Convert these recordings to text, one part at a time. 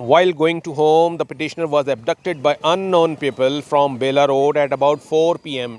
While going to home, the petitioner was abducted by unknown people from Bela Road at about 4 p.m.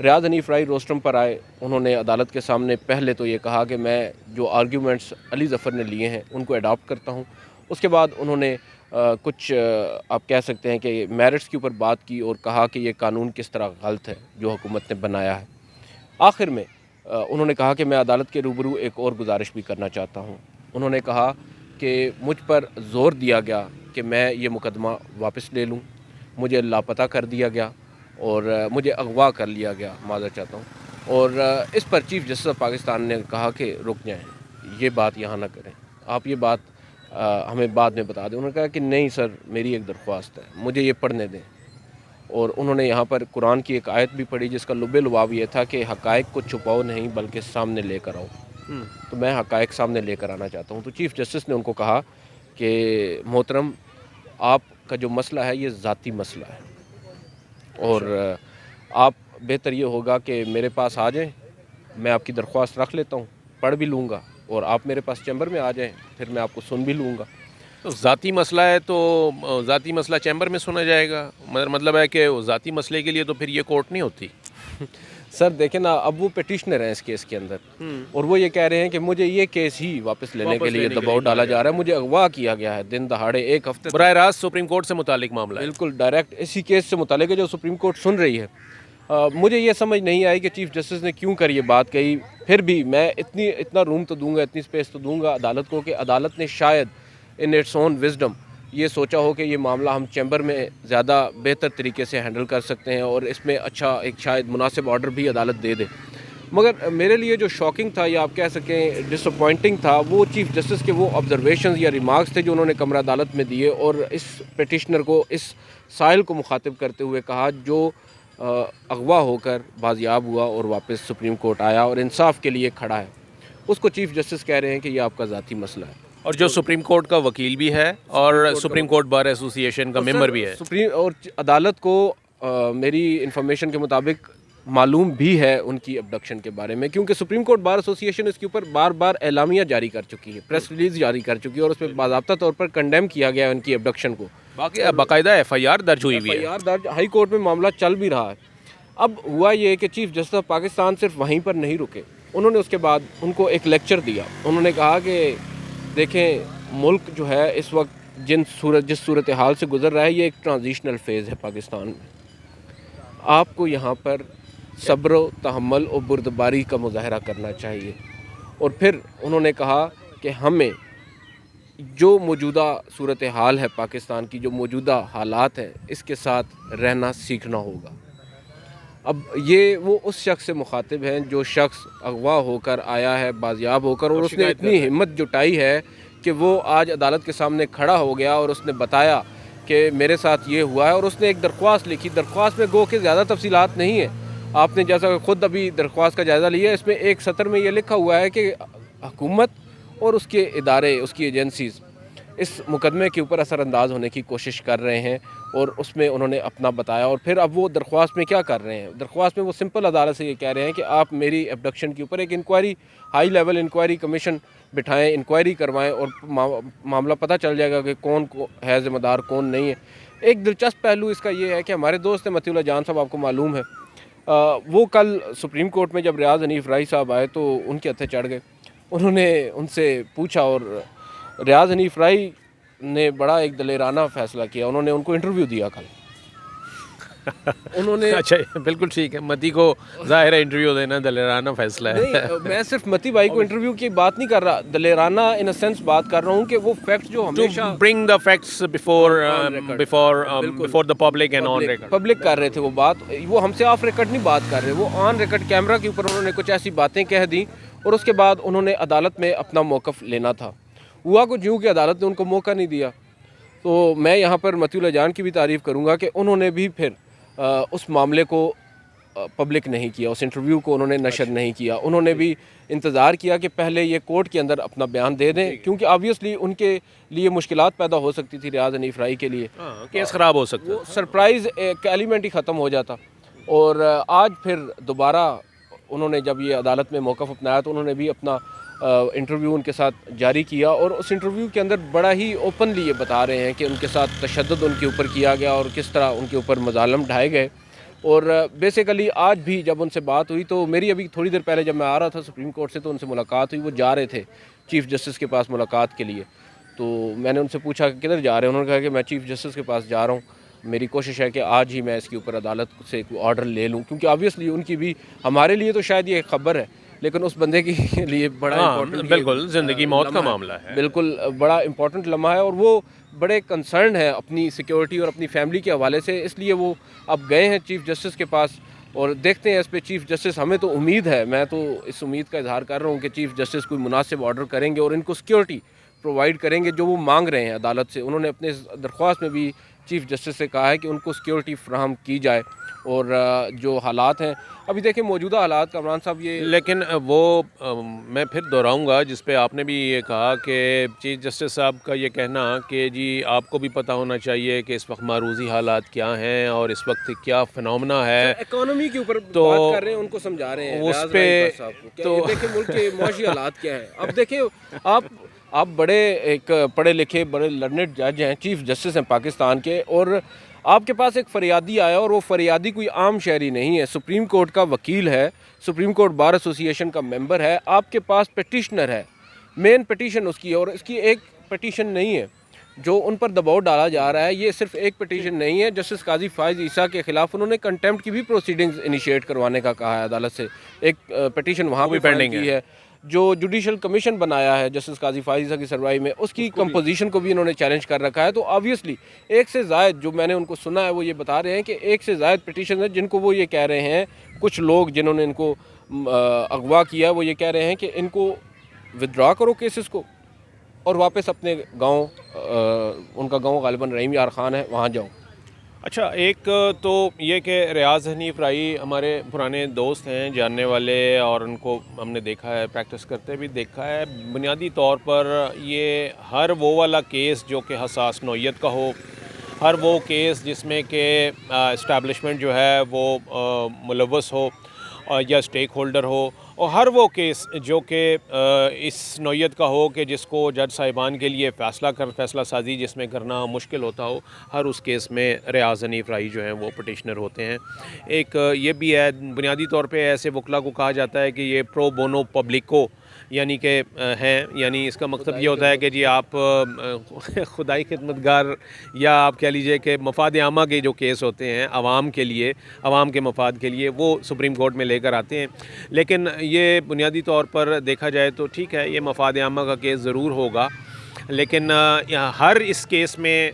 ریاض حنیف رائی rostrum پر آئے. انہوں نے عدالت کے سامنے پہلے تو یہ کہا کہ میں جو آرگیومنٹس علی ظفر نے لیے ہیں ان کو اڈاپٹ کرتا ہوں. اس کے بعد انہوں نے کچھ آپ کہہ سکتے ہیں کہ میرٹس کے اوپر بات کی اور کہا کہ یہ قانون کس طرح غلط ہے جو حکومت نے بنایا ہے. آخر میں انہوں نے کہا کہ میں عدالت کے روبرو ایک اور گزارش بھی کرنا چاہتا ہوں. انہوں نے کہا کہ مجھ پر زور دیا گیا کہ میں یہ مقدمہ واپس لے لوں, مجھے لاپتہ کر دیا گیا اور مجھے اغوا کر لیا گیا, معذرت چاہتا ہوں. اور اس پر چیف جسٹس آف پاکستان نے کہا کہ رک جائیں, یہ بات یہاں نہ کریں, آپ یہ بات ہمیں بعد میں بتا دیں. انہوں نے کہا کہ نہیں سر, میری ایک درخواست ہے, مجھے یہ پڑھنے دیں. اور انہوں نے یہاں پر قرآن کی ایک آیت بھی پڑھی جس کا لب لباب یہ تھا کہ حقائق کو چھپاؤ نہیں بلکہ سامنے لے کر آؤ. تو میں حقائق سامنے لے کر آنا چاہتا ہوں. تو چیف جسٹس نے ان کو کہا کہ محترم, آپ کا جو مسئلہ ہے یہ ذاتی مسئلہ ہے اور آپ بہتر یہ ہوگا کہ میرے پاس آ جائیں, میں آپ کی درخواست رکھ لیتا ہوں, پڑھ بھی لوں گا, اور آپ میرے پاس چیمبر میں آ جائیں, پھر میں آپ کو سن بھی لوں گا. تو ذاتی مسئلہ ہے تو ذاتی مسئلہ چیمبر میں سنا جائے گا, مطلب ہے کہ ذاتی مسئلے کے لیے تو پھر یہ کورٹ نہیں ہوتی. سر دیکھیں نا, اب وہ پیٹیشنر ہیں اس کیس کے اندر, اور وہ یہ کہہ رہے ہیں کہ مجھے یہ کیس ہی واپس لینے کے لیے دباؤ ڈالا جا رہا ہے, مجھے اغوا کیا گیا ہے دن دہاڑے, ایک ہفتے براہ راست سپریم کورٹ سے متعلق معاملہ ہے. بالکل ڈائریکٹ اسی کیس سے متعلق ہے جو سپریم کورٹ سن رہی ہے. مجھے یہ سمجھ نہیں آئی کہ چیف جسٹس نے کیوں کر یہ بات کہی. پھر بھی میں اتنا روم تو دوں گا, اتنی اسپیس تو دوں گا عدالت کو کہ عدالت نے شاید ان اٹس اون وزڈم یہ سوچا ہو کہ یہ معاملہ ہم چیمبر میں زیادہ بہتر طریقے سے ہینڈل کر سکتے ہیں اور اس میں اچھا ایک شاید مناسب آرڈر بھی عدالت دے دے. مگر میرے لیے جو شاکنگ تھا یا آپ کہہ سکیں ڈس اپوائنٹنگ تھا, وہ چیف جسٹس کے وہ آبزرویشنز یا ریمارکس تھے جو انہوں نے کمرہ عدالت میں دیے اور اس پیٹیشنر کو, اس سائل کو مخاطب کرتے ہوئے کہا جو اغوا ہو کر بازیاب ہوا اور واپس سپریم کورٹ آیا اور انصاف کے لیے کھڑا ہے, اس کو چیف جسٹس کہہ رہے ہیں کہ یہ آپ کا ذاتی مسئلہ ہے. اور جو سپریم کورٹ کا وکیل بھی ہے اور سپریم کورٹ بار ایسوسی ایشن کا ممبر بھی ہے. سپریم اور عدالت کو میری انفارمیشن کے مطابق معلوم بھی ہے ان کی ابڈکشن کے بارے میں, کیونکہ سپریم کورٹ بار ایسوسی ایشن اس کے اوپر بار بار اعلامیہ جاری کر چکی ہے, پریس ریلیز جاری کر چکی ہے, اور اس پہ باضابطہ طور پر کنڈیم کیا گیا ہے ان کی ابڈکشن کو. باقاعدہ ایف آئی آر درج ہوئی ہوئی ہے, ہائی کورٹ میں معاملہ چل بھی رہا ہے. اب ہوا یہ کہ چیف جسٹس آف پاکستان صرف وہیں پر نہیں رکے, انہوں نے اس کے بعد ان کو ایک لیکچر دیا. انہوں نے کہا کہ دیکھیں ملک جو ہے اس وقت جس صورتحال سے گزر رہا ہے یہ ایک ٹرانزیشنل فیز ہے پاکستان میں, آپ کو یہاں پر صبر و تحمل اور بردباری کا مظاہرہ کرنا چاہیے. اور پھر انہوں نے کہا کہ ہمیں جو موجودہ صورتحال ہے پاکستان کی, جو موجودہ حالات ہیں, اس کے ساتھ رہنا سیکھنا ہوگا. اب یہ وہ اس شخص سے مخاطب ہیں جو شخص اغوا ہو کر آیا ہے بازیاب ہو کر, اور اس نے اتنی ہمت جٹائی ہے کہ وہ آج عدالت کے سامنے کھڑا ہو گیا اور اس نے بتایا کہ میرے ساتھ یہ ہوا ہے, اور اس نے ایک درخواست لکھی. درخواست میں گو کہ زیادہ تفصیلات نہیں ہیں, آپ نے جیسا کہ خود ابھی درخواست کا جائزہ لیا, اس میں ایک سطر میں یہ لکھا ہوا ہے کہ حکومت اور اس کے ادارے, اس کی ایجنسیز اس مقدمے کے اوپر اثر انداز ہونے کی کوشش کر رہے ہیں, اور اس میں انہوں نے اپنا بتایا. اور پھر اب وہ درخواست میں کیا کر رہے ہیں, درخواست میں وہ سمپل عدالت سے یہ کہہ رہے ہیں کہ آپ میری ابڈکشن کے اوپر ایک inquiry, high level inquiry commission بٹھائیں, انکوائری کروائیں, اور معاملہ پتہ چل جائے گا کہ کون ہے ذمہ دار کون نہیں ہے. ایک دلچسپ پہلو اس کا یہ ہے کہ ہمارے دوست متی اللہ جان صاحب, آپ کو معلوم ہے, وہ کل سپریم کورٹ میں جب ریاض حنیف رائی صاحب آئے تو ان کے ہتھے چڑھ گئے. انہوں نے ان سے پوچھا اور ریاض حنیف رائی نے بڑا ایک دلیرانہ فیصلہ کیا. انہوں نے ان کو انٹرویو دیا کل. انہوں نے اچھا بالکل ٹھیک ہے, متی کو ظاہر ہے انٹرویو دینا دلیرانہ فیصلہ ہے. نہیں, میں صرف متی بھائی کو انٹرویو کی بات نہیں کر رہا, دلیرانہ ان اے سینس بات کر رہا ہوں کہ وہ فیکٹ جو ہمیشہ bring the facts before the public and on record. Public کر رہے تھے وہ بات, وہ ہم سے آف ریکارڈ نہیں بات کر رہے, وہ آن ریکارڈ کیمرہ کے اوپر انہوں نے کچھ ایسی باتیں کہہ دیں, اور اس کے بعد انہوں نے عدالت میں اپنا موقف لینا تھا. ہوا کچھ یوں کہ عدالت نے ان کو موقع نہیں دیا. تو میں یہاں پر متی اللہ جان کی بھی تعریف کروں گا کہ انہوں نے بھی پھر اس معاملے کو پبلک نہیں کیا, اس انٹرویو کو انہوں نے نشر نہیں کیا. انہوں نے بھی انتظار کیا کہ پہلے یہ کورٹ کے اندر اپنا بیان دے دیں, کیونکہ آبویسلی ان کے لیے مشکلات پیدا ہو سکتی تھی ریاض حنیف رائی کے لیے, کیس خراب ہو سکتا, وہ سرپرائز کا ایلیمنٹ ہی ختم ہو جاتا. اور آج پھر دوبارہ انہوں نے جب یہ عدالت میں موقف اپنایا تو انہوں نے بھی اپنا انٹرویو ان کے ساتھ جاری کیا, اور اس انٹرویو کے اندر بڑا ہی اوپنلی یہ بتا رہے ہیں کہ ان کے ساتھ تشدد ان کے اوپر کیا گیا اور کس طرح ان کے اوپر مظالم ڈھائے گئے. اور بیسیکلی آج بھی جب ان سے بات ہوئی تو میری ابھی تھوڑی دیر پہلے جب میں آ رہا تھا سپریم کورٹ سے تو ان سے ملاقات ہوئی. وہ جا رہے تھے چیف جسٹس کے پاس ملاقات کے لیے. تو میں نے ان سے پوچھا کہ کدھر جا رہے ہیں. انہوں نے کہا کہ میں چیف جسٹس کے پاس جا رہا ہوں, میری کوشش ہے کہ آج ہی میں اس کے اوپر عدالت سے کوئی آرڈر لے لوں, کیونکہ آبویسلی ان کی بھی, ہمارے لیے تو شاید یہ ایک خبر ہے لیکن اس بندے کے لیے بڑا امپورٹنٹ, بالکل زندگی موت کا معاملہ ہے, بالکل بڑا امپورٹنٹ لمحہ ہے. اور وہ بڑے کنسرن ہے اپنی سیکیورٹی اور اپنی فیملی کے حوالے سے, اس لیے وہ اب گئے ہیں چیف جسٹس کے پاس. اور دیکھتے ہیں اس پہ چیف جسٹس, ہمیں تو امید ہے, میں تو اس امید کا اظہار کر رہا ہوں کہ چیف جسٹس کوئی مناسب آرڈر کریں گے اور ان کو سیکیورٹی پرووائڈ کریں گے جو وہ مانگ رہے ہیں عدالت سے. انہوں نے اپنے درخواست میں بھی چیف جسٹس سے کہا ہے کہ ان کو سیکیورٹی فراہم کی جائے. اور جو حالات ہیں ابھی دیکھیں موجودہ حالات, کامران صاحب یہ, لیکن وہ میں پھر دہراؤں گا جس پہ آپ نے بھی یہ کہا کہ چیف جسٹس صاحب کا یہ کہنا کہ جی آپ کو بھی پتہ ہونا چاہیے کہ اس وقت معروضی حالات کیا ہیں اور اس وقت کیا فنومنا ہے, اکانومی کے اوپر تو بات کر رہے ہیں, ان کو سمجھا رہے ہیں اس پہ تو دیکھیں ملک کے معاشی حالات کیا ہیں. اب دیکھیں آپ بڑے ایک پڑھے لکھے بڑے لرنڈ جج ہیں, چیف جسٹس ہیں پاکستان کے, اور آپ کے پاس ایک فریادی آیا اور وہ فریادی کوئی عام شہری نہیں ہے, سپریم کورٹ کا وکیل ہے, سپریم کورٹ بار ایسوسی ایشن کا ممبر ہے, آپ کے پاس پٹیشنر ہے, مین پٹیشن اس کی ہے, اور اس کی ایک پٹیشن نہیں ہے جو ان پر دباؤ ڈالا جا رہا ہے. یہ صرف ایک پٹیشن نہیں ہے, جسٹس قاضی فائز عیسیٰ کے خلاف انہوں نے کنٹیمپٹ کی بھی پروسیڈنگز انیشیٹ کروانے کا کہا ہے عدالت سے. ایک پٹیشن وہاں بھی پینڈنگ کی ہے. جو جوڈیشل کمیشن بنایا ہے جسٹس قاضی فائز عیسیٰ کی سربراہی میں, اس کی کمپوزیشن کو بھی انہوں نے چیلنج کر رکھا ہے. تو آبویسلی ایک سے زائد, جو میں نے ان کو سنا ہے وہ یہ بتا رہے ہیں کہ ایک سے زائد پٹیشن ہیں جن کو وہ یہ کہہ رہے ہیں, کچھ لوگ جنہوں نے ان کو اغوا کیا وہ یہ کہہ رہے ہیں کہ ان کو ودرا کرو کیسز کو اور واپس اپنے گاؤں, ان کا گاؤں غالباً رحیم یار خان ہے, وہاں جاؤ. اچھا, ایک تو یہ کہ ریاض حنیف راہی ہمارے پرانے دوست ہیں, جاننے والے, اور ان کو ہم نے دیکھا ہے, پریکٹس کرتے بھی دیکھا ہے. بنیادی طور پر یہ ہر وہ والا کیس جو کہ حساس نوعیت کا ہو, ہر وہ کیس جس میں کہ اسٹیبلشمنٹ جو ہے وہ ملوث ہو یا اسٹیک ہولڈر ہو, اور ہر وہ کیس جو کہ اس نوعیت کا ہو کہ جس کو جج صاحبان کے لیے فیصلہ سازی جس میں کرنا مشکل ہوتا ہو, ہر اس کیس میں ریاض حنیف راہی جو ہیں وہ پٹیشنر ہوتے ہیں. ایک یہ بھی ہے, بنیادی طور پہ ایسے وکلا کو کہا جاتا ہے کہ یہ پرو بونو پبلکو یعنی کہ ہیں, یعنی اس کا مقصد یہ ہوتا ہے کہ جی آپ خدائی خدمتگار, یا آپ کہہ لیجئے کہ مفاد عامہ کے جو کیس ہوتے ہیں عوام کے لیے, عوام کے مفاد کے لیے, وہ سپریم کورٹ میں لے کر آتے ہیں. لیکن یہ بنیادی طور پر دیکھا جائے تو ٹھیک ہے, یہ مفاد عامہ کا کیس ضرور ہوگا, لیکن ہر اس کیس میں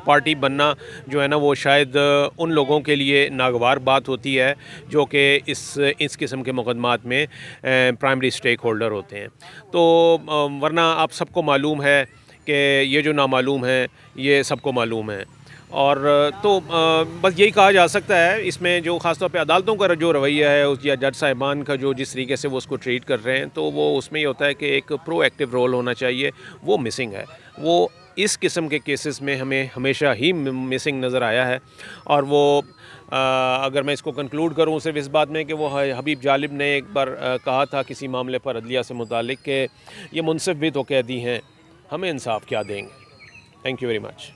پارٹی بننا جو ہے نا وہ شاید ان لوگوں کے لیے ناگوار بات ہوتی ہے جو کہ اس قسم کے مقدمات میں پرائمری اسٹیک ہولڈر ہوتے ہیں. تو ورنہ آپ سب کو معلوم ہے کہ یہ جو نامعلوم ہے یہ سب کو معلوم ہے. اور تو بس یہی کہا جا سکتا ہے اس میں, جو خاص طور پہ عدالتوں کا جو رویہ ہے یا جج صاحبان کا جو جس طریقے سے وہ اس کو ٹریٹ کر رہے ہیں, تو وہ اس میں یہ ہوتا ہے کہ ایک پرو ایکٹیو رول ہونا چاہیے, وہ مسنگ ہے. وہ اس قسم کے کیسز میں ہمیں ہمیشہ ہی مسنگ نظر آیا ہے. اور وہ اگر میں اس کو کنکلوڈ کروں صرف اس بات میں کہ وہ حبیب جالب نے ایک بار کہا تھا کسی معاملے پر عدلیہ سے متعلق کہ یہ منصف بھی تو قیدی ہیں, ہمیں انصاف کیا دیں گے. Thank you very much.